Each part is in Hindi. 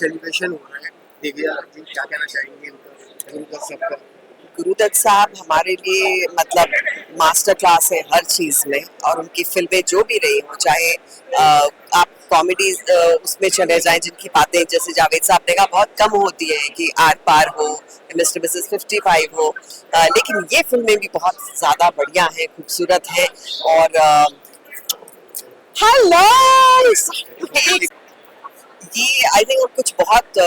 सेलिब्रेशन हो रहा है दिव्या जी, क्या कहना चाहेंगे इनका गुरुदत्त साहब का? गुरुदत्त साहब हमारे लिए मतलब मास्टर क्लास है हर चीज़ में, और उनकी फिल्में जो भी रही हो, चाहे आप कॉमेडी उसमें चले जाएं, जिनकी बातें जैसे जावेद साहब ने कहा बहुत कम होती है कि आर पार हो, मिस्टर मिसेस 55 हो, लेकिन ये फिल्में भी बहुत ज़्यादा बढ़िया हैं, खूबसूरत हैं। और हेलो ये आई थिंक कुछ बहुत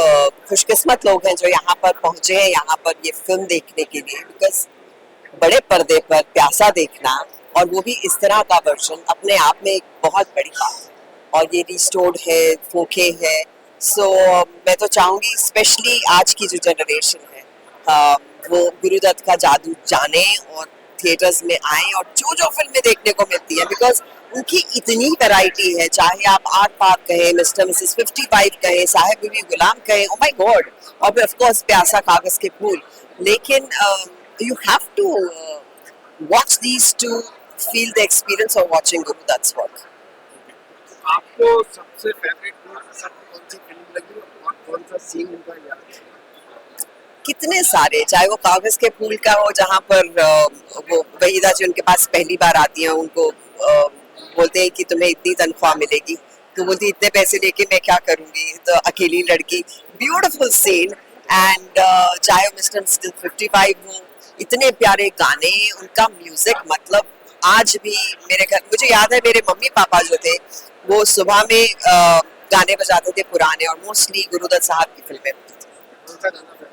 खुशकिस्मत लोग हैं जो यहाँ पर पहुंचे हैं, यहाँ पर ये फिल्म देखने के लिए, बिकॉज बड़े पर्दे पर प्यासा देखना, और वो भी इस तरह का वर्जन, अपने आप में एक बहुत बड़ी बात है। और ये रिस्टोर्ड है, फोके है। सो मैं तो चाहूंगी स्पेशली आज की जो जनरेशन है, वो गुरुदत्त का जादू जाने और थिएटर्स में आए और जो जो फिल्में देखने को मिलती है, बिकॉज उनकी इतनी वैरायटी है, चाहे आप आर पार कहें, मिस्टर मिसेस 55 कहें, साहेब बीबी गुलाम कहें, ओ माय गॉड, और ऑफ कोर्स प्यासा कागज के फूल। लेकिन you have to watch these to feel the experience of watching Guru Dutt's work. आपको सबसे फेवरेट कौन सी फिल्म लगी और कौन सा सीन उनका याद है? कितने सारे, चाहे वो कागज के फूल का हो, जहाँ पर वो वहीदा जी उनके पास पहली बार आती हैं, उनको बोलते हैं कि तुम्हें इतनी तनख्वाह मिलेगी, तो बोलती इतने पैसे लेके मैं क्या करूंगी, तो अकेली लड़की, ब्यूटीफुल सीन। एंड चाहे मिस्टर 55 हो, इतने प्यारे गाने, उनका म्यूजिक, मतलब आज भी मेरे घर, मुझे याद है मेरे मम्मी पापा जो थे वो सुबह में गाने बजाते थे पुराने, और मोस्टली गुरुदत्त साहब की फिल्में होती थी। कौन सा गाना फेवरेट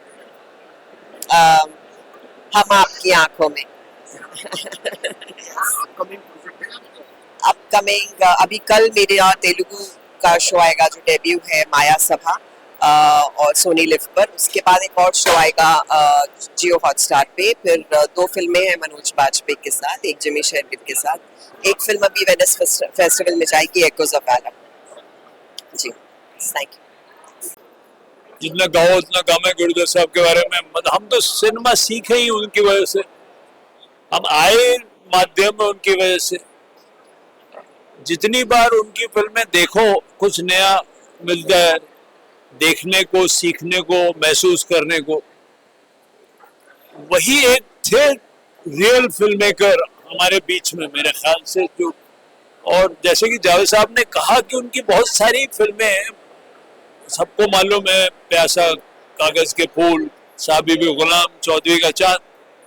हम आपकी आंखों में। अपकमिंग प्रोजेक्ट है आपका? अपकमिंग अभी कल मेरे यहाँ तेलुगु का शो आएगा जो डेब्यू है, माया सभा, और सोनी लिव पर। उसके बाद एक और शो आएगा जियो हॉटस्टार पे। फिर दो फिल्में हैं मनोज बाजपेयी के साथ, एक जिमी शेरगिल के साथ। एक फिल्म अभी वेनिस फेस्टिवल में जाएगी, एकोज ऑफ एडम। जी, थैंक यू। जितना गाओ उतना कम है गुरुदत्त साहब के बारे में। मतलब हम तो सिनेमा सीखे ही उनकी वजह से, हम आए माध्यम में उनकी वजह से। जितनी बार उनकी फिल्में देखो कुछ नया मिलता है देखने को, सीखने को, महसूस करने को। वही एक थे रियल फिल्म मेकर हमारे बीच में मेरे ख्याल से। जो और जैसे कि जावेद साहब ने कहा कि उनकी बहुत सारी फिल्में सबको मालूम है, प्यासा, कागज के फूल, साहब बीबी गुलाम, चौधरी का चांद,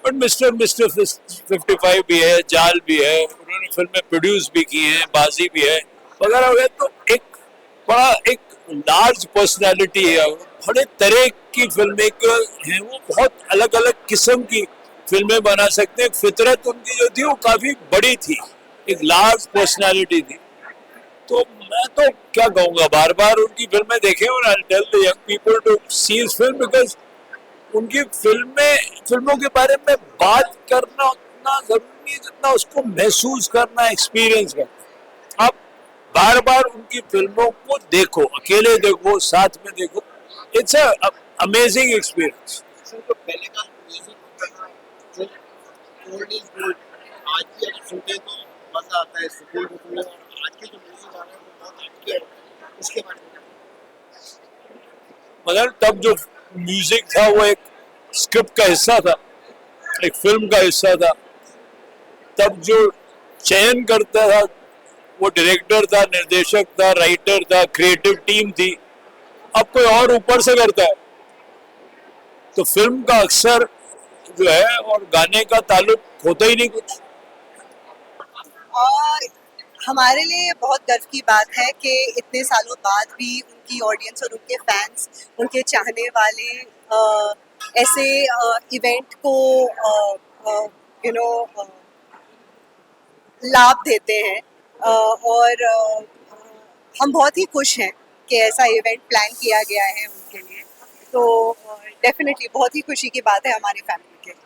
बट मिस्टर 55 भी है, जाल भी है, उन्होंने फिल्में प्रोड्यूस भी की हैं, बाजी भी है वगैरह वगैरह। तो एक बड़ा एक लार्ज पर्सनालिटी है, बड़े तरह की फिल्म मेकर हैं वो, बहुत अलग अलग किस्म की फिल्में बना सकते हैं। फितरत उनकी जो थी वो काफी बड़ी थी, एक लार्ज पर्सनालिटी थी। तो मैं तो क्या कहूँगा, बार बार उनकी फिल्में देखें और I tell the young people to see his film, because उनकी फिल्मों के बारे में बात करना उतना जरूरी नहीं जितना उसको महसूस करना, एक्सपीरियंस करना। आप बार बार उनकी फिल्मों को देखो, अकेले देखो, साथ में देखो, इट्स अमेजिंग एक्सपीरियंस। जो पहले का म्यूजिक होता था, जो ओल्ड इज गोल्ड, आज भी अगर सुनते तो मजा आता है, सुकून होता है। और आज के जो म्यूजिक आ रहे हैं वो बहुत हटके है, उसके बारे में मगर तब जो म्यूजिक था वो एक स्क्रिप्ट का हिस्सा था, एक फिल्म का हिस्सा था। तब जो चयन करता था वो डायरेक्टर था, निर्देशक था, राइटर था, क्रिएटिव टीम थी। अब कोई और ऊपर से करता है। तो फिल्म का अक्सर जो है और गाने का ताल्लुक होता ही नहीं कुछ। और हमारे लिए बहुत गर्व की बात है कि इतने सालों बाद भी उनकी ऑडियंस और उनके फैंस, उनके चाहने वाले ऐसे इवेंट को यू नो लाभ देते हैं। और हम बहुत ही खुश हैं कि ऐसा इवेंट प्लान किया गया है उनके लिए। तो डेफिनेटली बहुत ही खुशी की बात है हमारी फैमिली के।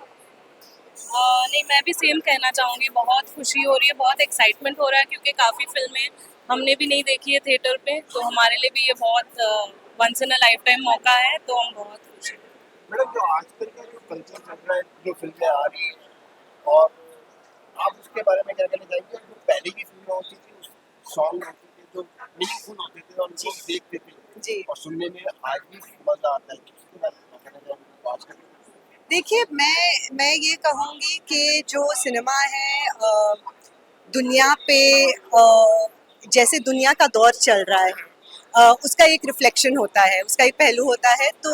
नहीं, मैं भी सेम कहना चाहूँगी, बहुत खुशी हो रही है, बहुत एक्साइटमेंट हो रहा है, क्योंकि काफ़ी फिल्में हमने भी नहीं देखी है थिएटर पे, तो हमारे लिए भी ये बहुत once in a lifetime मौका है, तो हम बहुत खुश हैं। मैडम, जो आजकल का जो कल्चर चल रहा है, जो फिल्में आ रही हैं, और आप उसके बारे में क्या कहना चाहेंगे? जो पहले की फिल्में होती थी, सॉन्ग होते थे जो मीनिंगफुल होते थे और लोग देखते थे, जी। और सुनने में आज भी मजा आता है? किसके बारे में कहना चाहेंगे आजकल? देखिए, मैं ये कहूँगी कि जो सिनेमा है दुनिया पे जैसे दुनिया का दौर चल रहा है, उसका एक रिफ्लेक्शन होता है, उसका एक पहलू होता है। तो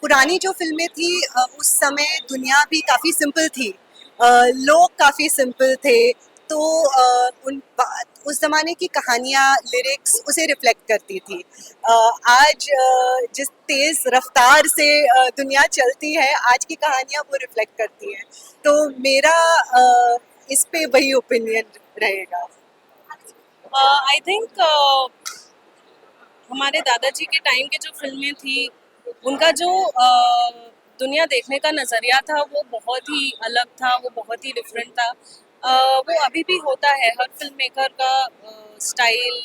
पुरानी जो फिल्में थी, उस समय दुनिया भी काफ़ी सिंपल थी, लोग काफ़ी सिंपल थे। तो उस ज़माने की कहानियाँ, लिरिक्स उसे रिफ्लेक्ट करती थी। आज जिस तेज़ रफ्तार से दुनिया चलती है, आज की कहानियाँ वो रिफ्लेक्ट करती हैं। तो मेरा इस पे वही ओपिनियन रहेगा। आई थिंक हमारे दादाजी के टाइम की जो फिल्में थी, उनका जो दुनिया देखने का नज़रिया था वो बहुत ही अलग था, वो बहुत ही डिफरेंट था। वो अभी भी होता है, हर फिल्म मेकर का स्टाइल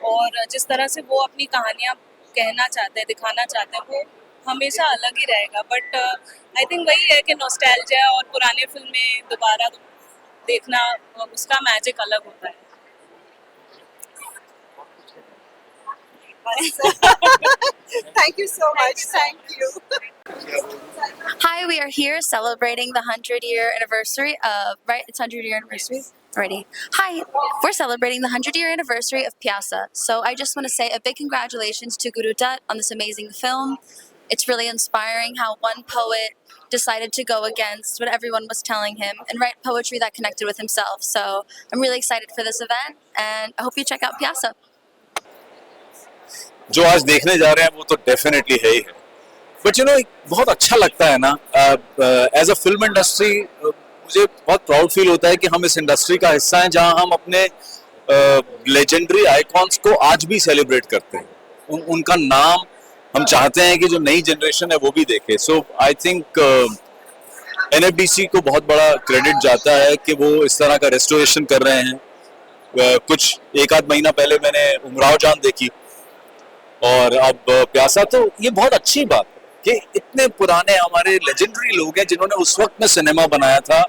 और जिस तरह से वो अपनी कहानियाँ कहना चाहते हैं, दिखाना चाहते हैं, वो हमेशा अलग ही रहेगा। बट आई थिंक वही है कि नॉस्टैल्जिया और पुराने फिल्में दोबारा देखना, उसका मैजिक अलग होता है। Thank you so much. Thank you. Hi, we are here celebrating the 100-year anniversary of, right? It's 100-year anniversary already. Hi, we're celebrating the 100-year anniversary of Piazza. So I just want to say a big congratulations to Guru Dutt on this amazing film. It's really inspiring how one poet decided to go against what everyone was telling him and write poetry that connected with himself. So I'm really excited for this event, and I hope you check out Piazza. जो आज देखने जा रहे हैं वो तो डेफिनेटली है ही है, बट बहुत अच्छा लगता है ना एज अ फिल्म इंडस्ट्री। मुझे बहुत प्राउड फील होता है कि हम इस इंडस्ट्री का हिस्सा हैं जहां हम अपने लेजेंडरी आइकॉन्स को आज भी सेलिब्रेट करते हैं। उनका नाम हम चाहते हैं कि जो नई जनरेशन है वो भी देखे। सो आई थिंक NFDC को बहुत बड़ा क्रेडिट जाता है कि वो इस तरह का रेस्टोरेशन कर रहे हैं। कुछ एक आध महीना पहले मैंने उमराव जान देखी और अब प्यासा, तो ये बहुत अच्छी बात है कि इतने पुराने हमारे लेजेंडरी लोग हैं जिन्होंने उस वक्त में सिनेमा बनाया था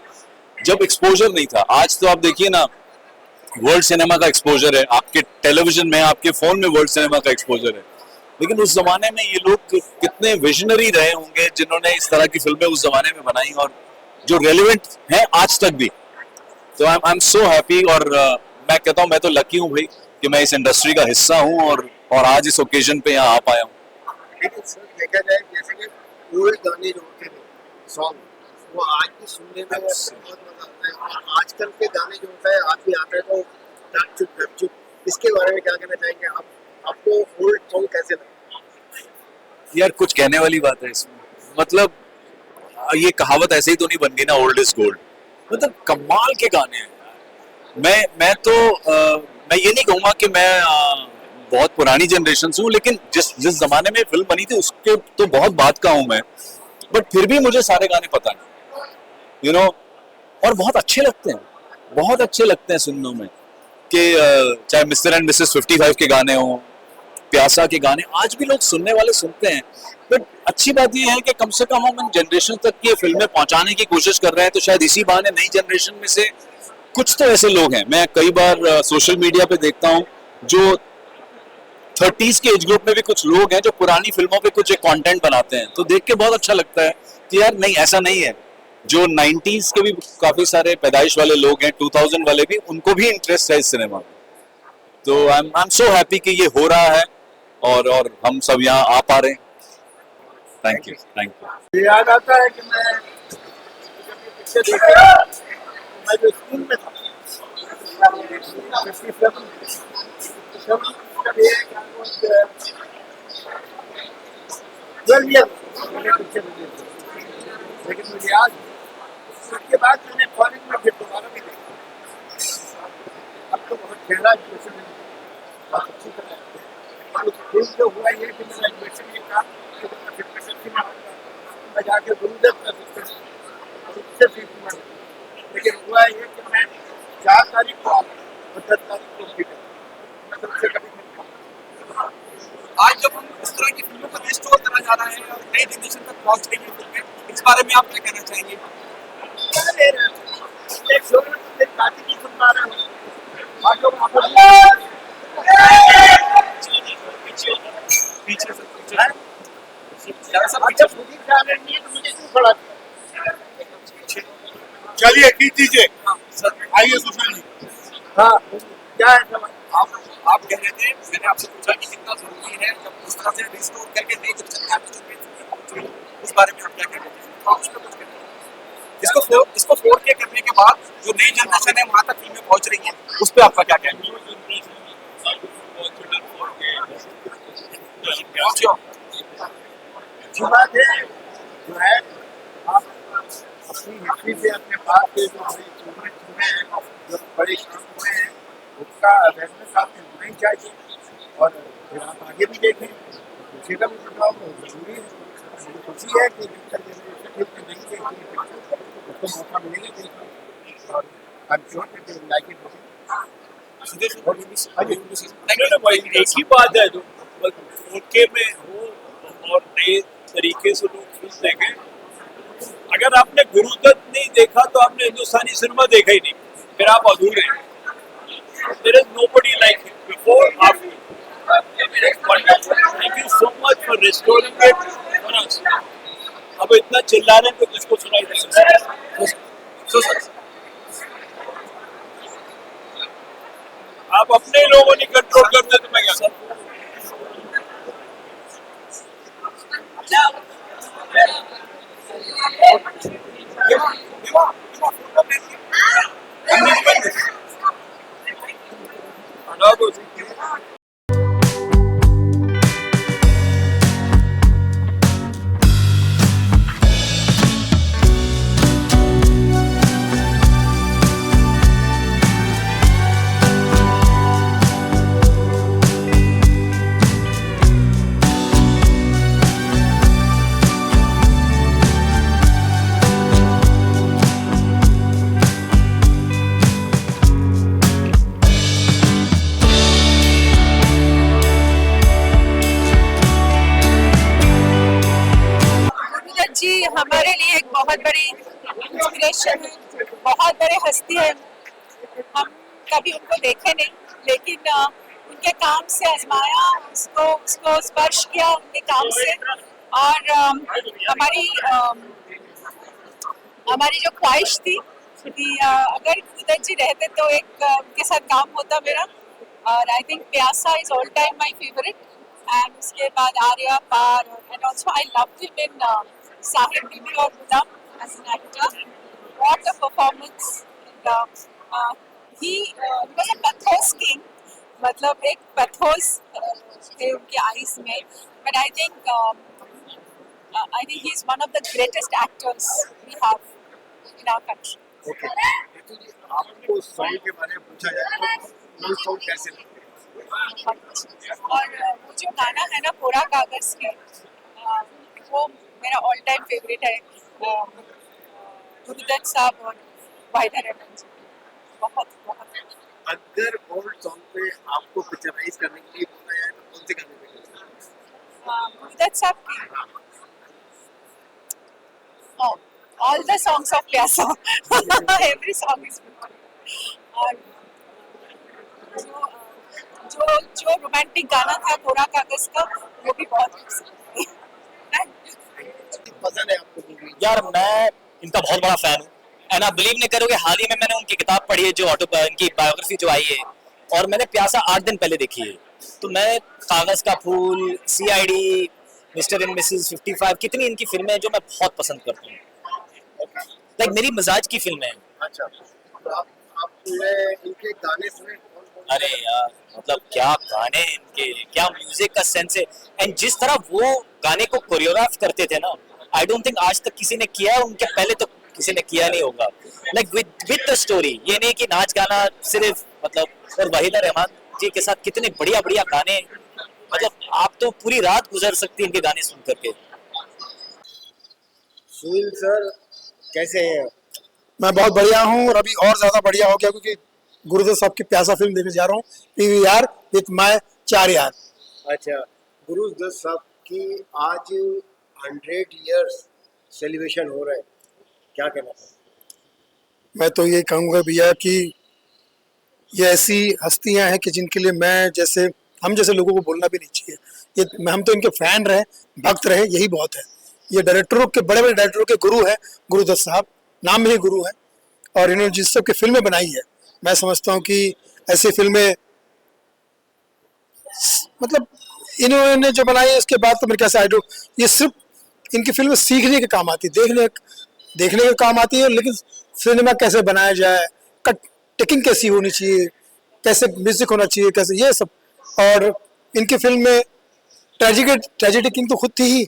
जब एक्सपोजर नहीं था। आज तो आप देखिए ना, वर्ल्ड सिनेमा का एक्सपोजर है, आपके टेलीविजन में, आपके फोन में वर्ल्ड सिनेमा का एक्सपोजर है। लेकिन उस जमाने में ये लोग कितने विजनरी रहे होंगे जिन्होंने इस तरह की फिल्में उस जमाने में बनाई और जो रेलिवेंट हैं आज तक भी। तो आई एम सो हैप्पी, और मैं कहता हूँ मैं तो लकी हूँ भाई कि मैं इस इंडस्ट्री का हिस्सा हूँ और आज इस ओकेजन पे यहाँ आ पाया हूँ। लेकिन सर देखा जाए जैसे कि ओल्ड गाने जो होते थे सॉन्ग, वो आज भी सुनने में बहुत मजा आता है, और आजकल के गाने जो होता है आज भी आता है तो टक चुप। इसके बारे में क्या कहना चाहेंगे आप? आपको ओल्ड सॉन्ग कैसे लगता यार कुछ कहने वाली बात है इसमें, मतलब ये कहावत ऐसे ही तो नहीं बन गई ना, ओल्ड इज गोल्ड। मतलब कमाल के गाने हैं। मैं तो मैं ये नहीं कहूँगा कि मैं बहुत पुरानी जनरेशन से हूँ, लेकिन जिस जमाने में फिल्म बनी थी उसके तो बहुत बात का हूँ मैं, बट फिर भी मुझे सारे गाने पता नहीं, और बहुत अच्छे लगते हैं, बहुत अच्छे लगते हैं सुनने में। कि चाहे मिस्टर एंड मिसेस 55 के गाने हों, प्यासा के गाने आज भी लोग सुनने वाले सुनते हैं। बट अच्छी बात यह है कि कम से कम हम इन जनरेशन तक ये फिल्में पहुंचाने की कोशिश कर रहे हैं, तो शायद इसी बहाने नई जनरेशन में से कुछ तो ऐसे लोग हैं, मैं कई बार सोशल मीडिया पे देखता हूँ जो 30s के एज ग्रुप में भी कुछ लोग हैं जो पुरानी फिल्मों पे कुछ एक कंटेंट बनाते हैं, तो देख के बहुत अच्छा लगता है कि यार नहीं, ऐसा नहीं है। जो 90s के भी काफी सारे पैदाइश वाले लोग हैं, 2000 वाले भी, उनको भी इंटरेस्ट है इस सिनेमा में। तो आई एम सो हैप्पी कि ये हो रहा है और हम सब यहाँ आ पा रहे हैं। Thank you. याद आता है कि मैं पिक्चर देख रहा था, मैं जो स्कूल में था, 12 ईयर मैंने पिक्चर देखी, लेकिन मुझे याद उसके बाद मैंने कॉलेज में फिर दोबारा भी देखा। अब तो बहुत गहरा एजुकेशन है, बहुत अच्छी तरह। और फिर जो हुआ ये कि मेरा एजुकेशन ये था कि मैं फिर इंडस्ट्री में आऊँगा, मैं जाके गुरुदेव का उससे सीखूंगा। लेकिन हुआ ये कि मैं 4 तारीख को और 10 तारीख को भी मैं सबसे कभी नहीं खाऊंगा। आज जब हम इस तरह की फिल्मों को रिस्टोर करा जा रहा है और नई जनरेशन तक पहुंच रही है फिल्में, इस बारे में आप क्या कहना चाहेंगे? एक शो में एक बात नहीं सुन पा रहा हूँ। पीछे से हैं? ज्यादा सब अच्छा खुद ही टैलेंट नहीं है तो मुझे क्यों खड़ा किया? चलिए खींच दीजिए, सर आइए सुशांत जी। हाँ क्या है समझ? आप कह रहे थे, मैंने आपसे पूछा कि कितना जरूरी है जब इस तरह से रिस्टोर करके नई जनसंख्या में जो बेहतरीन उस बारे में आप क्या कहते हैं? आप उस पर कुछ कहते हैं? इसको 4K करने के बाद जो नई जनरेशन है वहाँ तक फिल्में पहुँच रही हैं, उस पर आपका क्या कहना है? अच्छी बात है जो है आप अपनी हिस्ट्री से अपने पास से जो बड़ी चीजें चुने हैं जो बड़े काम हुए हैं उसका अवेयरनेस आपने होना ही चाहिए और फिर आप आगे भी देखें दूसरे का भी बदलाव जरूरी है। मुझे खुशी है कि यंगर जनरेशन जिसने नहीं देखी है पिक्चर उसको मौका मिलेगा देखने और I am sure that they will like it. भाई एक ही बात है जो 4K में हो और नए तरीके से लोग फिल्म देखें। अगर आपने गुरुदत्त नहीं देखा तो आपने हिंदुस्तानी सिनेमा देखा ही नहीं, फिर आप अधूरे हैं। There is nobody like him before, after. Wonderful. Thank you so much for restoring it for us. अब इतना चिल्ला रहे हैं तो किसको सुनाई दे सकता है? आप अपने लोगों ने कंट्रोल करते तो मैं क्या गुरुदत्त जी हमारे लिए एक बहुत बड़ी इंस्पिरेशन है, बहुत बड़े हस्ती है। हम कभी उनको देखे नहीं लेकिन उनके काम से आजमाया, उसको स्पर्श किया उनके काम से और हमारी जो ख्वाहिश थी कि अगर गुरुदत्त जी रहते तो एक उनके साथ काम होता मेरा। और I think Pyaasa is all time my favourite and उसके बाद Aar Paar and also I love him in Sahib Bibi Aur Ghulam as an actor. What a performance! He was a pathos king, मतलब एक पैथोस थे उनके आईज में। But I think he is one of the greatest actors we have in our country. Okay आपको सॉन्ग के बारे में पूछा जाए तो सॉन्ग कैसे लगते हैं? और वो जो गाना है ना कोरा कागज के, वो मेरा ऑल टाइम फेवरेट है। गुरुदत्त साहब और वाहिदा रहमान जी, बहुत बहुत। अगर ओल्ड सॉन्ग पे आपको पिक्चराइज करने के लिए बोला जाए तो कौन से गाने पे करेंगे? गुरुदत्त साहब की all the songs of Pyasa. Every song is good. और जो रोमांटिक गाना था कोरा कागज का वो भी बहुत पसंद है आपको मूवी? यार मैं इनका बहुत बड़ा फैन हूँ एंड आप बिलीव नहीं करोगे, हाल ही में मैंने उनकी किताब पढ़ी है जो इनकी बायोग्राफी जो आई है, और मैंने प्यासा 8 दिन पहले देखी है। तो मैं कागज का फूल, CID, मिस्टर एंड मिसेस 55, कितनी इनकी फिल्में हैं जो मैं बहुत पसंद करता हूँ। लाइक मेरी मजाज की फिल्में हैं। अच्छा तो आपने इनके गाने सुने? अरे यार मतलब क्या गाने इनके, क्या म्यूजिक का सेंस है एंड जिस तरह वो गाने को कोरियोग्राफ करते थे ना, आई डोंट थिंक आज तक किसी ने किया है, उनके पहले तो किसी ने किया नहीं होगा। लाइक विद द स्टोरी, ये नहीं कि नाच गाना सिर्फ, मतलब और वाहिदा रहमान जी के साथ कितने बढ़िया बढ़िया गाने, मतलब आप तो पूरी रात गुजर सकती है इनके गाने सुन करके। सुनील सर कैसे हैं? मैं बहुत बढ़िया हूँ और अभी और ज्यादा बढ़िया हो गया क्योंकि गुरुदत्त साहब की प्यासा फिल्म देखने जा रहा हूँ, PVR विद माय 4 यार। अच्छा गुरुदत्त साहब की आज 100 इयर्स सेलिब्रेशन हो रहा है, क्या कहना है? मैं तो ये कहूँगा भैया कि ये ऐसी हस्तियां हैं कि जिनके लिए मैं जैसे हम जैसे लोगों को बोलना भी नहीं चाहिए। ये हम तो इनके फैन रहे, भक्त रहे, यही बहुत है। ये डायरेक्टरों के, बड़े बड़े डायरेक्टरों के गुरु हैं, गुरुदत्त साहब, नाम में ही गुरु हैं। और इन्होंने जिस सब की फिल्में बनाई है, मैं समझता हूँ कि ऐसी फिल्में मतलब इन्होंने जो बनाई है, इसके बाद तो मेरे ख्याल से आइडो, ये सिर्फ इनकी फिल्में सीखने के काम आती है, देखने के काम आती है। लेकिन सिनेमा कैसे बनाया जाए, कट टेकिंग कैसी होनी चाहिए, कैसे म्यूजिक होना चाहिए, कैसे ये सब। और इनकी फिल्म में ट्रेजेडी किंग तो खुद थी ही,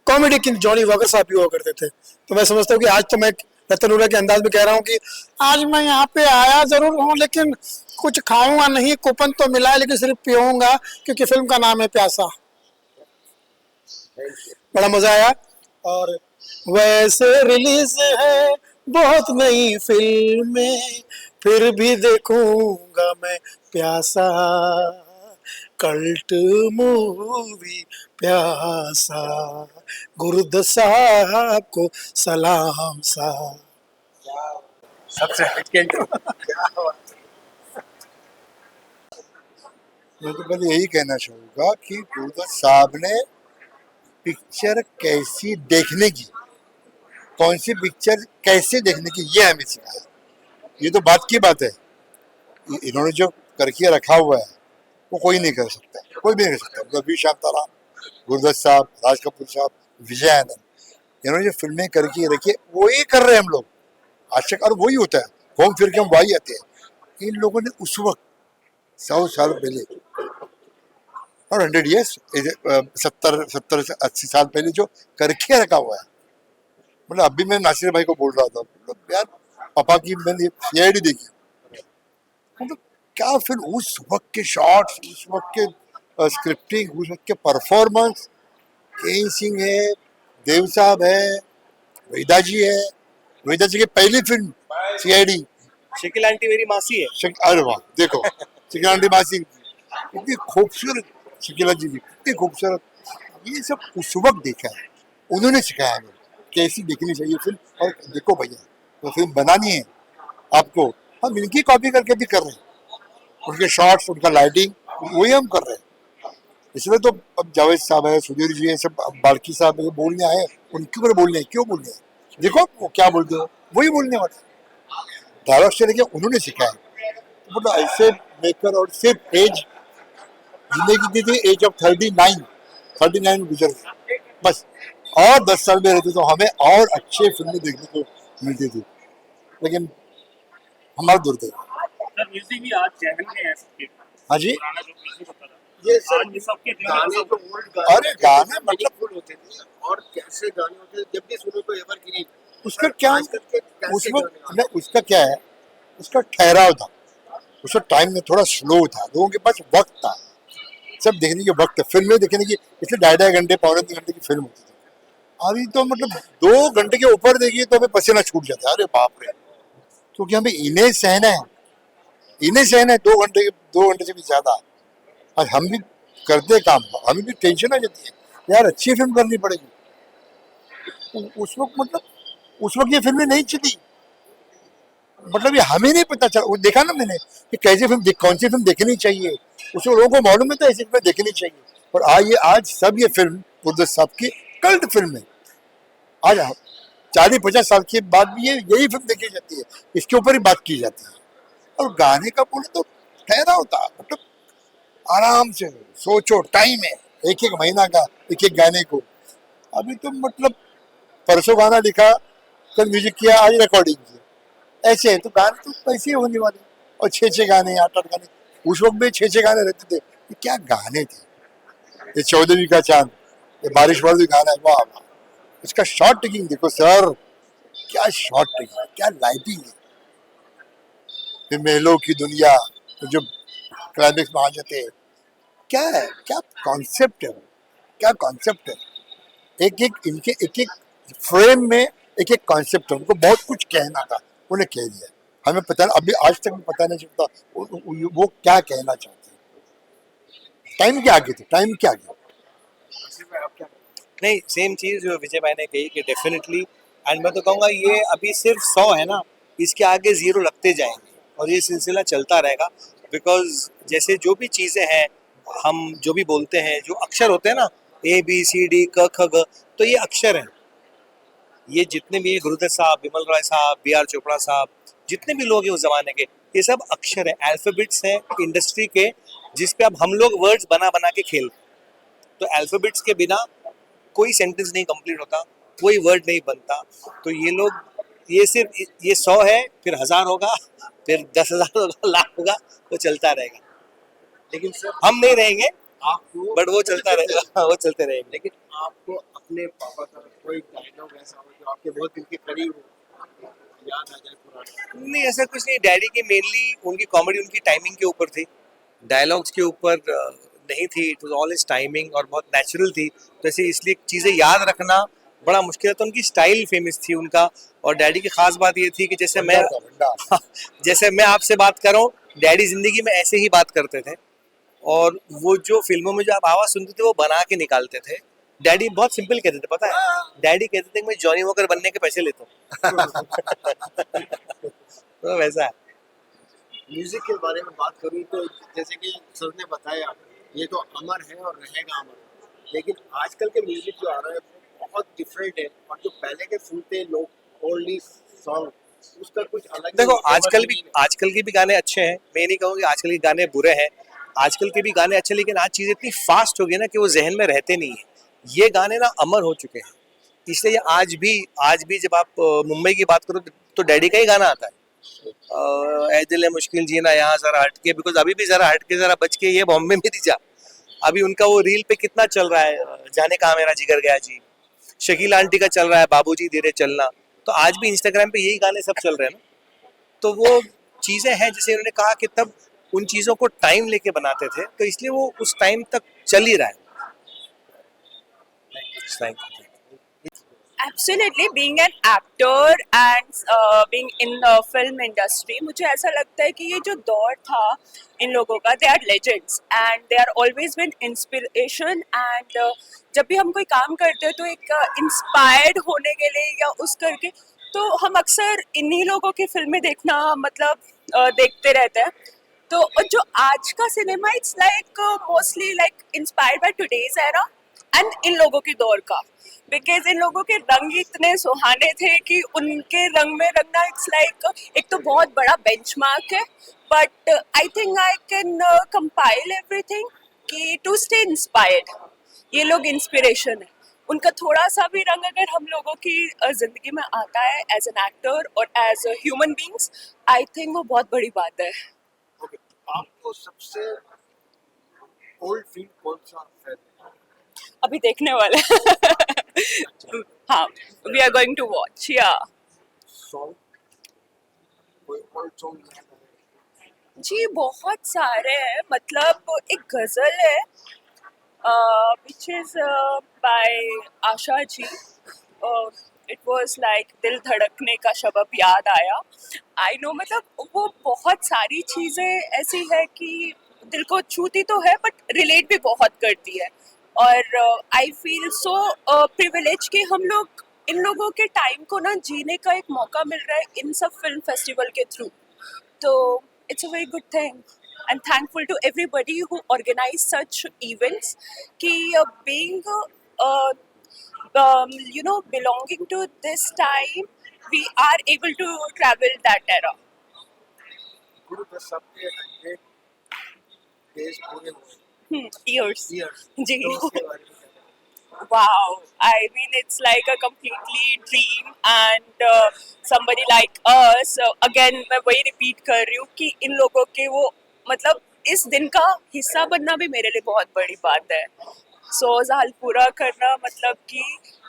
कॉमेडी किंग जॉनी वॉकर साहब भी हुआ करते थे। तो मैं समझता हूँ कि आज तो मैं रतन उरा के अंदाज में कह रहा हूँ कि आज मैं यहाँ पे आया जरूर हूँ, लेकिन कुछ खाऊंगा नहीं, कूपन तो मिला है लेकिन सिर्फ पीऊंगा, क्योंकि फिल्म का नाम है प्यासा। बड़ा मजा आया। और वैसे रिलीज है बहुत नई फिल्में, फिर भी देखूंगा मैं प्यासा, कल्ट मूवी प्यासा, गुरुदत्त साहब को सलाम सा। सबसे हटके मैं तो पहले यही कहना चाहूँगा कि गुरुदत्त साहब ने पिक्चर कैसी देखने की, कौन सी पिक्चर कैसे देखने की, ये हमें सिखाया। ये तो बात की बात है, इन्होंने जो करके रखा हुआ है वो कोई नहीं कर सकता, कोई भी नहीं कर सकता। मतलब वी शांताराम, गुरुदत्त साहब, राज कपूर साहब, विजय आनंद, इन्होंने जो फिल्में करके रखी है वही कर रहे हैं हम लोग आज तक, और वही होता है, घूम फिर के हम वही आते हैं। इन लोगों ने उस वक्त 100 साल पहले और 100 ईयर्स 70 से 80 साल पहले जो करके रखा हुआ है, मतलब अभी मैं नासिर भाई को बोल रहा था, मतलब यार पापा की मैंने सीआईडी देखी, मतलब क्या फिल्म, उस वक्त के शॉट्स, उस वक्त के स्क्रिप्टिंग, उस वक्त के परफॉर्मेंस, के सिंह है, देव साहब है, वेदा जी है, वेदा जी की पहली फिल्म सीआईडी, शकील आंटी मेरी मासी है। अरे वाह, देखो शकील आंटी मासी इतनी खूबसूरत, शकीला जी भी इतनी खूबसूरत, ये सब उस वक्त देखा है, उन्होंने सिखाया हमें कैसी देखनी चाहिए फिल्म। और देखो भैया, तो फिल्म बनानी है आपको, हम इनकी कॉपी करके भी कर रहे हैं, उनके शॉट्स, उनका लाइटिंग, वही हम कर रहे हैं। इसलिए तो अब जावेद साहब है, सुधीर जी है, सब बाल्की साहब है, बोलने आए, उनके ऊपर बोलने हैं, क्यों बोलने हैं, देखो वो क्या बोलते हो, वही बोलने वाले डायलॉग से लेके उन्होंने सिखाया। तो मतलब ऐसे मेकर, और सिर्फ एज जिंदगी दी थी, एज ऑफ 39 गुजर गई बस, और 10 साल में रहते तो हमें और अच्छे फिल्में देखने को मिलती थी, लेकिन हमारा दुर्दैव। म्यूजिक भी आज चैनल में है सबके। हाँ जी, ये सर सबके गाने तो ओल्ड गाने, अरे गाने मतलब फुल होते थे, और कैसे गाने होते थे, जब भी सुनो तो एवरग्रीन। उसका क्या, आजकल के कैसे उसमें गाने आते उसका क्या है, उसका ठहराव था, उसका टाइम में थोड़ा स्लो था, लोगों के पास वक्त था, सब देखने के वक्त, फिल्में देखने की, इसलिए 2.5 घंटे 2.25 घंटे की फिल्म होती थी। अभी तो मतलब 2 घंटे के ऊपर देखिए तो हमें पसीना छूट जाता है, अरे बाप रे, क्योंकि हमें इन्हें सहना है, 2 घंटे से भी ज्यादा। और हम भी करते काम, हमें भी टेंशन आ जाती है यार, अच्छी फिल्म करनी पड़ेगी। उस वक्त ये फिल्में नहीं चली, मतलब ये हमें नहीं पता चला, वो देखा ना मैंने कि कैसी फिल्म, कौन सी फिल्म देखनी चाहिए, उसको लोगों को मालूम है तो ऐसी फिल्म देखनी चाहिए। और आज सब ये फिल्म गुरुदत्त साहब की कल्ट फिल्म है, आज 40-50 साल के बाद भी यही फिल्म देखी जाती है, इसके ऊपर ही बात की जाती है। और गाने का बोले तो ठहरा होता, मतलब आराम से सोचो, टाइम है 1-1 महीना का, 1-1 गाने को। अभी तो मतलब परसों गाना लिखा, कल म्यूजिक किया, आज रिकॉर्डिंग किया, ऐसे है। तो गाने तो कैसे होने वाले, और 6-6 गाने, 8-8 गाने, उस वक्त में 6-6 गाने रहते थे, ये क्या गाने थे। ये चौदहवीं का चांद, ये बारिश वाला गाना है, वाह वाह, इसका शॉट टेकिंग देखो सर, क्या शॉट टेकिंग, क्या लाइटिंग है। फिर महलों की दुनिया, तो जो क्लाइमेक्स में आ जाते हैं, क्या है, क्या कॉन्सेप्ट है, क्या कॉन्सेप्ट है। एक फ्रेम में एक कॉन्सेप्ट है, उनको बहुत कुछ कहना था, उन्हें कह दिया, हमें पता, अभी आज तक पता नहीं चलता वो क्या कहना चाहते हैं। टाइम के आगे थे, टाइम के आगे। नहीं, सेम चीज जो विजय भाई ने कही कि डेफिनेटली, एंड मैं तो कहूँगा ये अभी सिर्फ 100 है ना, इसके आगे 0 लगते जाएंगे और ये सिलसिला चलता रहेगा। बिकॉज जैसे जो भी चीज़ें हैं हम जो भी बोलते हैं, जो अक्षर होते हैं ना, ABCD क ख ग, तो ये अक्षर हैं। ये जितने भी गुरुदत्त साहब, बिमल रॉय साहब, BR चोपड़ा साहब, जितने भी लोग हैं उस जमाने के, ये सब अक्षर हैं, अल्फाबेट्स हैं इंडस्ट्री के, जिस पे अब हम लोग वर्ड्स बना बना के खेल। तो अल्फाबेट्स के बिना कोई सेंटेंस नहीं कंप्लीट होता, कोई वर्ड नहीं बनता। तो ये लोग, ये सिर्फ ये 100 है, फिर 1000 होगा, फिर 10,000 होगा, लाख होगा, वो चलता रहेगा। लेकिन सर हम नहीं रहेंगे, आपको बट वो चलता रहेगा, वो चलते रहेंगे। लेकिन आपको अपने पापा का कोई डायलॉग ऐसा हो जो आपके बहुत दिल के करीब हो, याद आ जाए पुराना? नहीं, ऐसा कुछ नहीं। डैडी की मेनली उनकी कॉमेडी उनकी टाइमिंग के ऊपर थी, डायलॉग्स के ऊपर नहीं थी। It was all is timing और बहुत नेचुरल थी, तो ऐसे इसलिए चीज़ें याद रखना बड़ा मुश्किल है। तो उनकी स्टाइल फेमस थी उनका। और डैडी की खास बात ये थी कि जैसे मैं आपसे बात कर रहा हूँ, डैडी जिंदगी में ऐसे ही बात करते थे। और वो जो फिल्मों में जो आप आवाज़ सुनते थे वो बना के निकालते थे। डैडी बहुत सिंपल कहते थे, पता है, डैडी कहते थे कि मैं जॉनी वॉकर बनने के पैसे लेता हूँ। तो वैसा है। म्यूजिक के बारे में बात करूँ तो जैसे कि सर ने बताया, ये तो अमर है और रहेगा अमर। लेकिन आजकल के म्यूजिक जो आ रहा है वो बहुत डिफरेंट है, और जो पहले के सुनते लोग ओनली सॉन्ग, उसका कुछ अलग। देखो, आजकल के भी गाने अच्छे हैं, मैं नहीं कहूँगी आजकल के गाने बुरे हैं। आजकल के भी गाने अच्छे, लेकिन आज चीज़ें इतनी फास्ट हो गई ना कि वो जहन में रहते नहीं है। ये गाने ना अमर हो चुके हैं, इसलिए आज भी जब आप मुंबई की बात करो तो डैडी का ही गाना आता है, ऐ दिल है मुश्किल जीना यहाँ जरा हटके। बिकॉज अभी भी जरा हटके जरा बच के ये बॉम्बे में नहीं जा। अभी उनका वो रील पे कितना चल रहा है, जाने कहाँ मेरा जिगर गया जी। शकील आंटी का चल रहा है, बाबूजी धीरे चलना। तो आज भी इंस्टाग्राम पे यही गाने सब चल रहे हैं ना। तो वो चीज़ें हैं, जैसे उन्होंने कहा कि तब उन चीज़ों को टाइम लेके बनाते थे, तो इसलिए वो उस टाइम तक चल ही रहा है। Absolutely, being an actor and being in the film industry, मुझे ऐसा लगता है कि ये जो दौर था इन लोगों का, they are legends and they are always been inspiration and जब भी हम कोई काम करते हैं तो एक inspired होने के लिए या उस करके, तो हम अक्सर इन्हीं लोगों की फिल्में देखना मतलब देखते रहते हैं। तो जो आज का cinema, it's like mostly like inspired by today's era and in लोगों के दौर का, बिकॉज इन लोगों के रंग इतने सुहाने थे कि उनके रंग में रंगना, इट्स लाइक एक तो बहुत बड़ा बेंचमार्क है। But I think I can compile everything कि टू स्टे इंस्पायर्ड, ये लोग इंस्पिरेशन है। उनका थोड़ा सा भी रंग अगर हम लोगों की जिंदगी में आता है एज एन एक्टर और as a human beings, I think वो बहुत बड़ी बात है। ओके, आपको सबसे ओल्ड फिल्म कौन सा है? अभी देखने वाले हाँ, we are going to watch. या सॉन्ग, कोई ओल्ड सॉन्ग? जी बहुत सारे हैं, मतलब एक गजल है which is by Asha ji. It was like दिल धड़कने का शबब याद आया। आई नो, मतलब वो बहुत सारी चीज़ें ऐसी है कि दिल को छूती तो है बट रिलेट भी बहुत करती है। और आई फील सो प्रिविलेज कि हम लोग इन लोगों के टाइम को ना जीने का एक मौका मिल रहा है इन सब फिल्म फेस्टिवल के थ्रू। तो it's a very good thing and thankful to everybody who organize such events ki being belonging to this time, we are able to travel that era. Gurudatt साहब के 100 डेज पूरे हुए, Years ji। तो उसके बारे में Wow, I mean it's like a completely dream and somebody like us, again मैं वही रिपीट कर रही हूँ कि इन लोगों के वो मतलब इस दिन का हिस्सा बनना भी मेरे लिए बहुत बड़ी बात है। 100 साल पूरा करना मतलब कि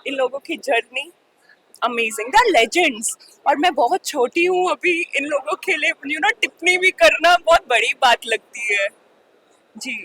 इन लोगों की journey amazing, they are legends. और मैं बहुत छोटी हूँ अभी, इन लोगों के लिए टिप्पणी भी करना बहुत बड़ी बात लगती है जी।